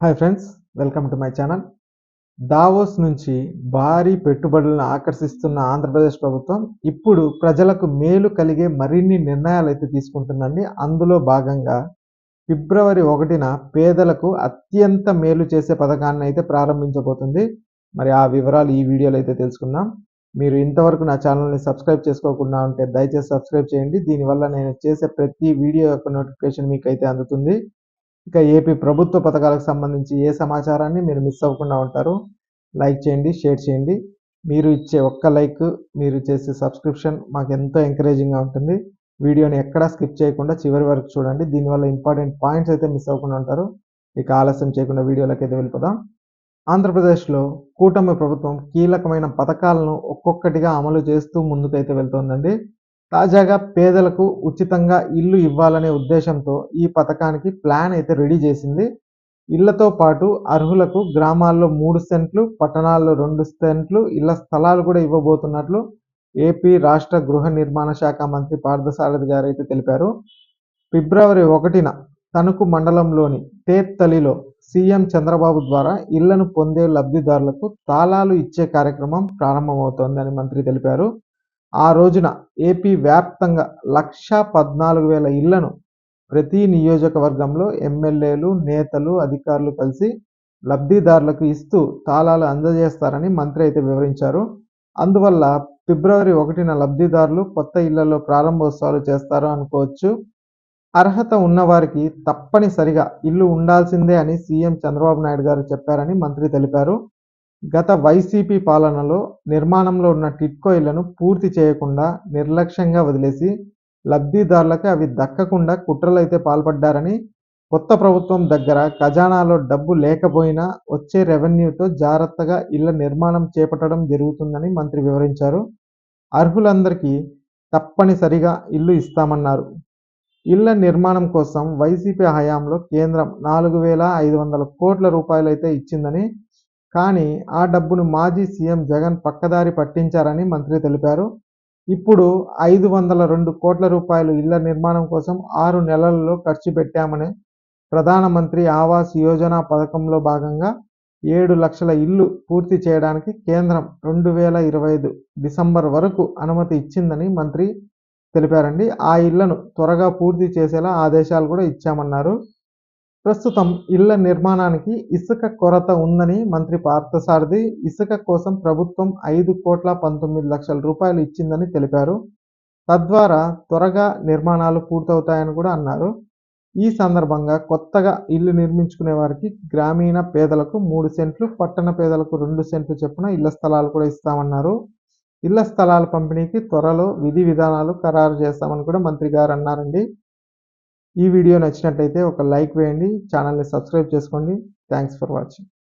Hi friends, welcome to my channel. Davos నుంచి భారీ పెట్టుబడులను ఆకర్షిస్తున్న ఆంధ్రప్రదేశ్ ప్రభుత్వం ఇప్పుడు ప్రజలకు మేలు కలిగే మరిన్ని నిర్ణయాలైతే తీసుకుంటుందండి. అందులో భాగంగా ఫిబ్రవరి 1న పేదలకు అత్యంత మేలు చేసే పథకాన్ని అయితే ప్రారంభించబోతుంది. మరి ఆ వివరాలు ఈ వీడియోలో అయితే తెలుసుకుందాం. మీరు ఇంతవరకు నా ఛానల్ని సబ్స్క్రైబ్ చేసుకోకుండా ఉంటే దయచేసి సబ్స్క్రైబ్ చేయండి. దీనివల్ల నేను చేసే ప్రతి వీడియో యొక్క నోటిఫికేషన్ మీకైతే అందుతుంది. ఇక ఏపీ ప్రభుత్వ పథకాలకు సంబంధించి ఏ సమాచారాన్ని మీరు మిస్ అవ్వకుండా ఉంటారు. లైక్ చేయండి, షేర్ చేయండి. మీరు ఇచ్చే ఒక్క లైక్, మీరు చేసే సబ్స్క్రిప్షన్ మాకు ఎంతో ఎంకరేజింగ్గా ఉంటుంది. వీడియోని ఎక్కడా స్కిప్ చేయకుండా చివరి వరకు చూడండి. దీనివల్ల ఇంపార్టెంట్ పాయింట్స్ అయితే మిస్ అవ్వకుండా ఉంటారు. ఇక ఆలస్యం చేయకుండా వీడియోలోకి అయితే వెళ్ళిపోదాం. ఆంధ్రప్రదేశ్లో కూటమి ప్రభుత్వం కీలకమైన పథకాలను ఒక్కొక్కటిగా అమలు చేస్తూ ముందుకైతే వెళ్తోందండి. తాజాగా పేదలకు ఉచితంగా ఇల్లు ఇవ్వాలనే ఉద్దేశంతో ఈ పథకానికి ప్లాన్ అయితే రెడీ చేసింది. ఇళ్లతో పాటు అర్హులకు గ్రామాల్లో 3 సెంట్లు, పట్టణాల్లో 2 సెంట్లు ఇళ్ల స్థలాలు కూడా ఇవ్వబోతున్నట్లు ఏపీ రాష్ట్ర గృహ నిర్మాణ శాఖ మంత్రి పార్థసారథి గారు అయితే తెలిపారు. ఫిబ్రవరి 1న తణుకు మండలంలోని తేత్తలిలో సీఎం చంద్రబాబు ద్వారా ఇళ్లను పొందే లబ్ధిదారులకు తాళాలు ఇచ్చే కార్యక్రమం ప్రారంభమవుతోందని మంత్రి తెలిపారు. ఆ రోజున ఏపీ వ్యాప్తంగా 1,14,000 ఇళ్లను ప్రతి నియోజకవర్గంలో ఎమ్మెల్యేలు, నేతలు, అధికారులు కలిసి లబ్ధిదారులకు ఇస్తూ తాళాలు అందజేస్తారని మంత్రి అయితే వివరించారు. అందువల్ల ఫిబ్రవరి 1న లబ్ధిదారులు కొత్త ఇళ్లలో ప్రారంభోత్సవాలు చేస్తారు అనుకోవచ్చు. అర్హత ఉన్నవారికి తప్పనిసరిగా ఇల్లు ఉండాల్సిందే అని సీఎం చంద్రబాబు నాయుడు గారు చెప్పారని మంత్రి తెలిపారు. గత వైసీపీ పాలనలో నిర్మాణంలో ఉన్న టిడ్కో ఇళ్లను పూర్తి చేయకుండా నిర్లక్ష్యంగా వదిలేసి లబ్ధిదారులకు అవి దక్కకుండా కుట్రలైతే పాల్పడ్డారని, కొత్త ప్రభుత్వం దగ్గర ఖజానాలో డబ్బు లేకపోయినా వచ్చే రెవెన్యూతో జాగ్రత్తగా ఇళ్ల నిర్మాణం చేపట్టడం జరుగుతుందని మంత్రి వివరించారు. అర్హులందరికీ తప్పనిసరిగా ఇల్లు ఇస్తామన్నారు. ఇళ్ల నిర్మాణం కోసం వైసీపీ హయాంలో కేంద్రం 4,500 కోట్ల రూపాయలైతే ఇచ్చిందని, కానీ ఆ డబ్బును మాజీ సీఎం జగన్ పక్కదారి పట్టించారని మంత్రి తెలిపారు. ఇప్పుడు 502 కోట్ల రూపాయలు ఇళ్ల నిర్మాణం కోసం 6 నెలల్లో ఖర్చు పెట్టామని, ప్రధానమంత్రి ఆవాస్ యోజన పథకంలో భాగంగా 7 లక్షల ఇళ్లు పూర్తి చేయడానికి కేంద్రం 2025 డిసెంబర్ వరకు అనుమతి ఇచ్చిందని మంత్రి తెలిపారండి. ఆ ఇళ్లను త్వరగా పూర్తి చేసేలా ఆదేశాలు కూడా ఇచ్చామన్నారు. ప్రస్తుతం ఇళ్ల నిర్మాణానికి ఇసుక కొరత ఉందని మంత్రి పార్థసారథి ఇసుక కోసం ప్రభుత్వం 5,19,00,000 రూపాయలు ఇచ్చిందని తెలిపారు. తద్వారా త్వరగా నిర్మాణాలు పూర్తవుతాయని కూడా అన్నారు. ఈ సందర్భంగా కొత్తగా ఇల్లు నిర్మించుకునే వారికి గ్రామీణ పేదలకు 3 సెంట్లు, పట్టణ పేదలకు 2 సెంట్లు చొప్పున ఇళ్ల స్థలాలు కూడా ఇస్తామన్నారు. ఇళ్ల స్థలాల పంపిణీకి త్వరలో విధి విధానాలు ఖరారు చేస్తామని కూడా మంత్రి గారు అన్నారండి. ఈ వీడియో నచ్చినట్లయితే ఒక లైక్ వేయండి, ఛానల్ని సబ్స్క్రైబ్ చేసుకోండి. Thanks for watching.